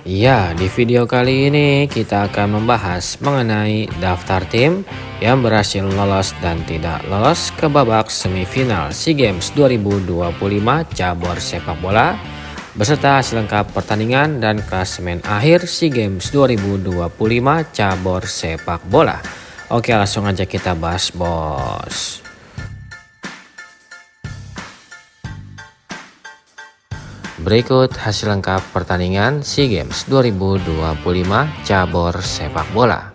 Ya, di video kali ini kita akan membahas mengenai daftar tim yang berhasil lolos dan tidak lolos ke babak semifinal SEA Games 2025 cabur sepak bola beserta hasil lengkap pertandingan dan klasemen akhir SEA Games 2025 cabur sepak bola. Oke, langsung aja kita bahas, bos. Berikut hasil lengkap pertandingan SEA Games 2025 cabur sepak bola.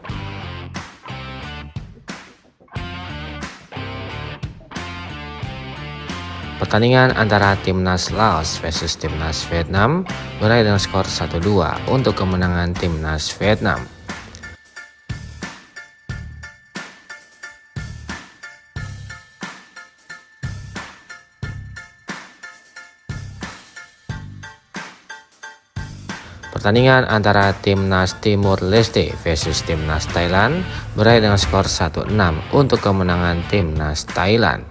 Pertandingan antara Timnas Laos versus Timnas Vietnam berakhir dengan skor 1-2 untuk kemenangan Timnas Vietnam. Pertandingan antara Timnas Timur Leste versus Timnas Thailand berakhir dengan skor 1-6 untuk kemenangan Timnas Thailand.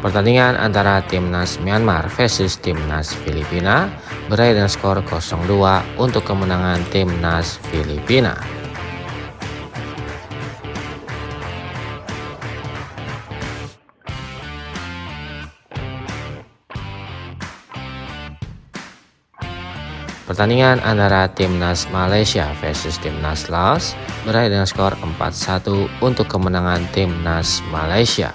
Pertandingan antara Timnas Myanmar versus Timnas Filipina berakhir dengan skor 0-2 untuk kemenangan Timnas Filipina. Pertandingan antara Timnas Malaysia versus Timnas Laos berakhir dengan skor 4-1 untuk kemenangan Timnas Malaysia.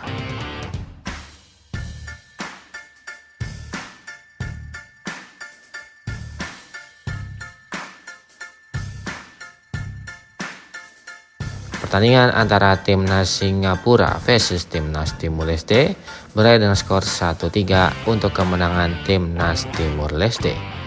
Pertandingan antara Timnas Singapura versus Timnas Timur Leste berakhir dengan skor 1-3 untuk kemenangan Timnas Timur Leste.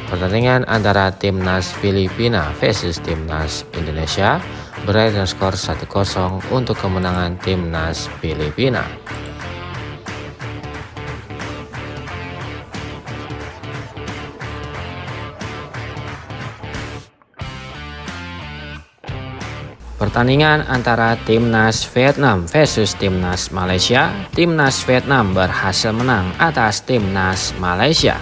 Pertandingan antara Timnas Filipina versus Timnas Indonesia berakhir dengan skor 1-0 untuk kemenangan Timnas Filipina. Pertandingan antara Timnas Vietnam versus Timnas Malaysia, Timnas Vietnam berhasil menang atas Timnas Malaysia.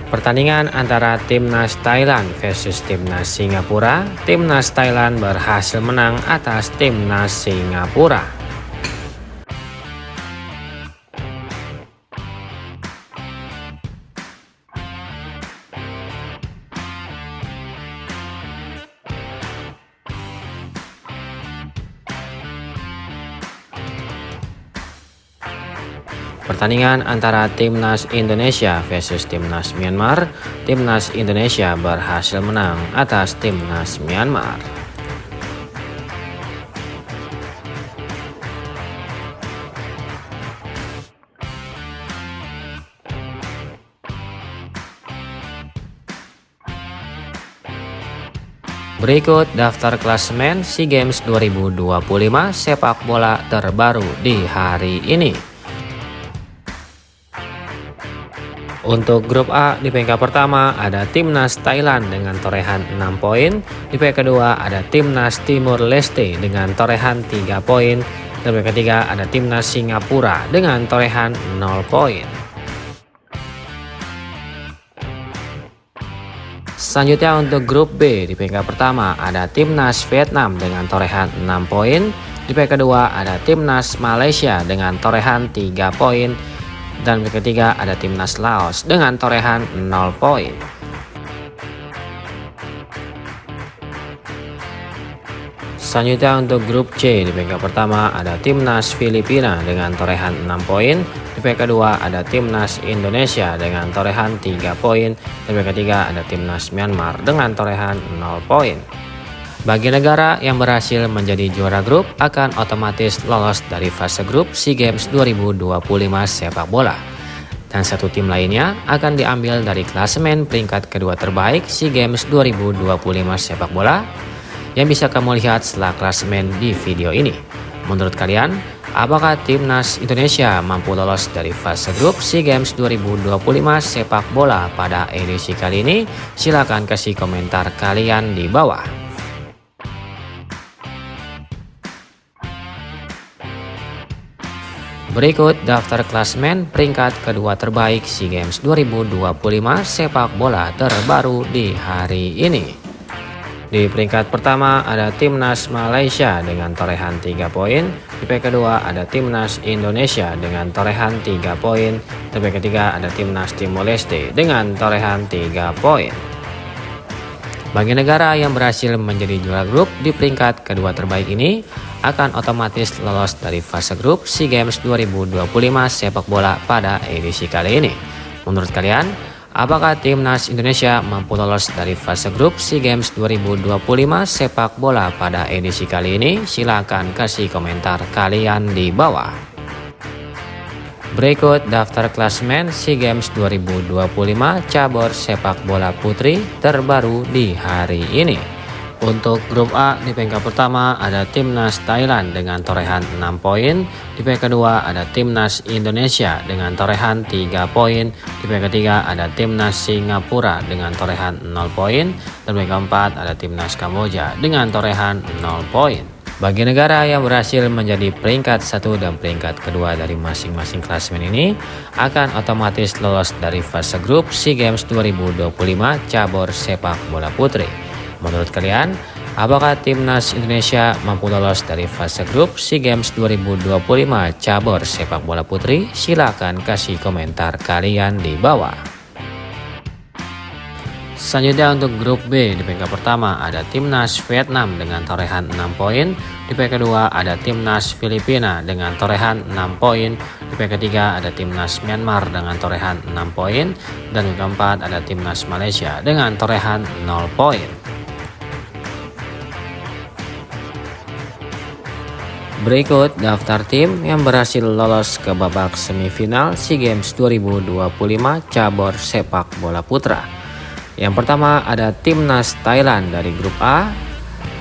Pertandingan antara Timnas Thailand versus Timnas Singapura, Timnas Thailand berhasil menang atas Timnas Singapura. Pertandingan antara Timnas Indonesia versus Timnas Myanmar, Timnas Indonesia berhasil menang atas Timnas Myanmar. Berikut daftar klasemen SEA Games 2025 sepak bola terbaru di hari ini. Untuk grup A, di peringkat pertama ada Timnas Thailand dengan torehan 6 poin. Di peringkat kedua ada Timnas Timur Leste dengan torehan 3 poin. Dan peringkat ketiga ada Timnas Singapura dengan torehan 0 poin. Selanjutnya untuk grup B, di peringkat pertama ada Timnas Vietnam dengan torehan 6 poin. Di peringkat kedua ada Timnas Malaysia dengan torehan 3 poin. Dan yang ketiga ada Timnas Laos dengan torehan 0 poin. Selanjutnya untuk grup C, di peringkat pertama ada Timnas Filipina dengan torehan 6 poin. Di peringkat kedua ada Timnas Indonesia dengan torehan 3 poin. Dan peringkat ketiga ada Timnas Myanmar dengan torehan 0 poin. Bagi negara yang berhasil menjadi juara grup akan otomatis lolos dari fase grup SEA Games 2025 sepak bola. Dan satu tim lainnya akan diambil dari klasemen peringkat kedua terbaik SEA Games 2025 sepak bola yang bisa kamu lihat setelah klasemen di video ini. Menurut kalian, apakah timnas Indonesia mampu lolos dari fase grup SEA Games 2025 sepak bola pada edisi kali ini? Silahkan kasih komentar kalian di bawah. Berikut daftar klasemen peringkat kedua terbaik SEA Games 2025 sepak bola terbaru di hari ini. Di peringkat pertama ada timnas Malaysia dengan torehan 3 poin. Di peringkat kedua ada timnas Indonesia dengan torehan 3 poin. Di peringkat ketiga ada timnas Timor Leste dengan torehan 3 poin. Bagi negara yang berhasil menjadi juara grup di peringkat kedua terbaik ini akan otomatis lolos dari fase grup SEA Games 2025 sepak bola pada edisi kali ini. Menurut kalian, apakah timnas Indonesia mampu lolos dari fase grup SEA Games 2025 sepak bola pada edisi kali ini? Silahkan kasih komentar kalian di bawah. Berikut daftar klasemen SEA Games 2025 cabur sepak bola putri terbaru di hari ini. Untuk grup A di peringkat pertama ada timnas Thailand dengan torehan 6 poin. Di peringkat kedua ada timnas Indonesia dengan torehan 3 poin. Di peringkat ketiga ada timnas Singapura dengan torehan 0 poin. Dan peringkat keempat ada timnas Kamboja dengan torehan 0 poin. Bagi negara yang berhasil menjadi peringkat 1 dan peringkat kedua dari masing-masing klasemen ini akan otomatis lolos dari fase grup SEA Games 2025 cabur sepak bola putri. Menurut kalian, apakah timnas Indonesia mampu lolos dari fase grup SEA Games 2025 cabur sepak bola putri? Silakan kasih komentar kalian di bawah. Selanjutnya untuk grup B di peringkat pertama ada timnas Vietnam dengan torehan 6 poin. Di peringkat kedua ada timnas Filipina dengan torehan 6 poin. Di peringkat ketiga ada timnas Myanmar dengan torehan 6 poin. Dan di keempat ada timnas Malaysia dengan torehan 0 poin. Berikut daftar tim yang berhasil lolos ke babak semifinal SEA Games 2025 cabur sepak bola putra. Yang pertama ada timnas Thailand dari grup A,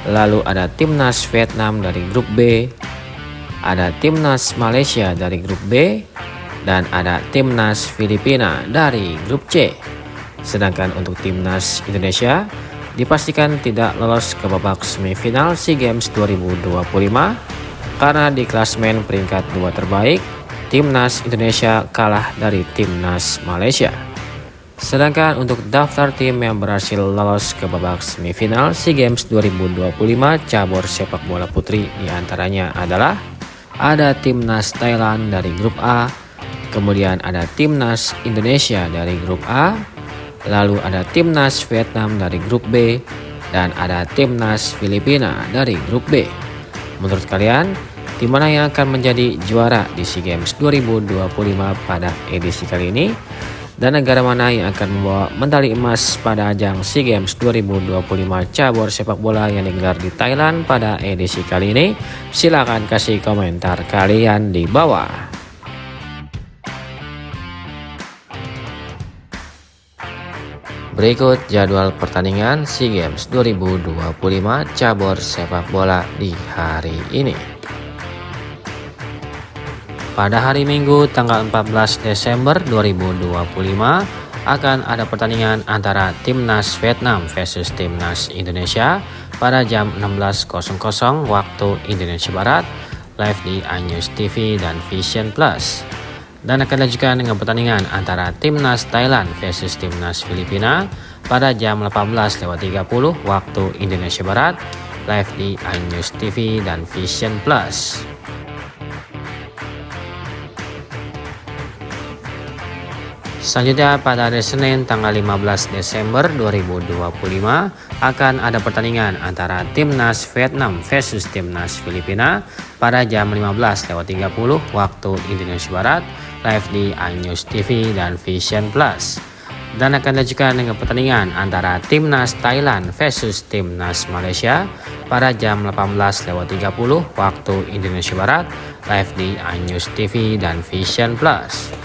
lalu ada timnas Vietnam dari grup B, ada timnas Malaysia dari grup B, dan ada timnas Filipina dari grup C. Sedangkan untuk timnas Indonesia dipastikan tidak lolos ke babak semifinal SEA Games 2025 karena di klasemen peringkat 2 terbaik, timnas Indonesia kalah dari timnas Malaysia. Sedangkan untuk daftar tim yang berhasil lolos ke babak semifinal SEA Games 2025 cabur sepak bola putri diantaranya adalah ada timnas Thailand dari grup A, kemudian ada timnas Indonesia dari grup A, lalu ada timnas Vietnam dari grup B, dan ada timnas Filipina dari grup B. Menurut kalian, tim mana yang akan menjadi juara di SEA Games 2025 pada edisi kali ini? Dan negara mana yang akan membawa medali emas pada ajang SEA Games 2025 cabur sepak bola yang digelar di Thailand pada edisi kali ini? Silahkan kasih komentar kalian di bawah. Berikut jadwal pertandingan SEA Games 2025 cabur sepak bola di hari ini. Pada hari Minggu tanggal 14 Desember 2025 akan ada pertandingan antara timnas Vietnam versus timnas Indonesia pada jam 16.00 waktu Indonesia Barat, live di iNews TV dan Vision Plus. Dan akan dilanjutkan dengan pertandingan antara timnas Thailand versus timnas Filipina pada jam 18.30 waktu Indonesia Barat, live di iNews TV dan Vision Plus. Selanjutnya pada hari Senin tanggal 15 Desember 2025 akan ada pertandingan antara timnas Vietnam versus timnas Filipina pada jam 15.30 waktu Indonesia Barat, live di iNews TV dan Vision Plus. Dan akan dilanjutkan dengan pertandingan antara timnas Thailand versus timnas Malaysia pada jam 18.30 waktu Indonesia Barat, live di iNews TV dan Vision Plus.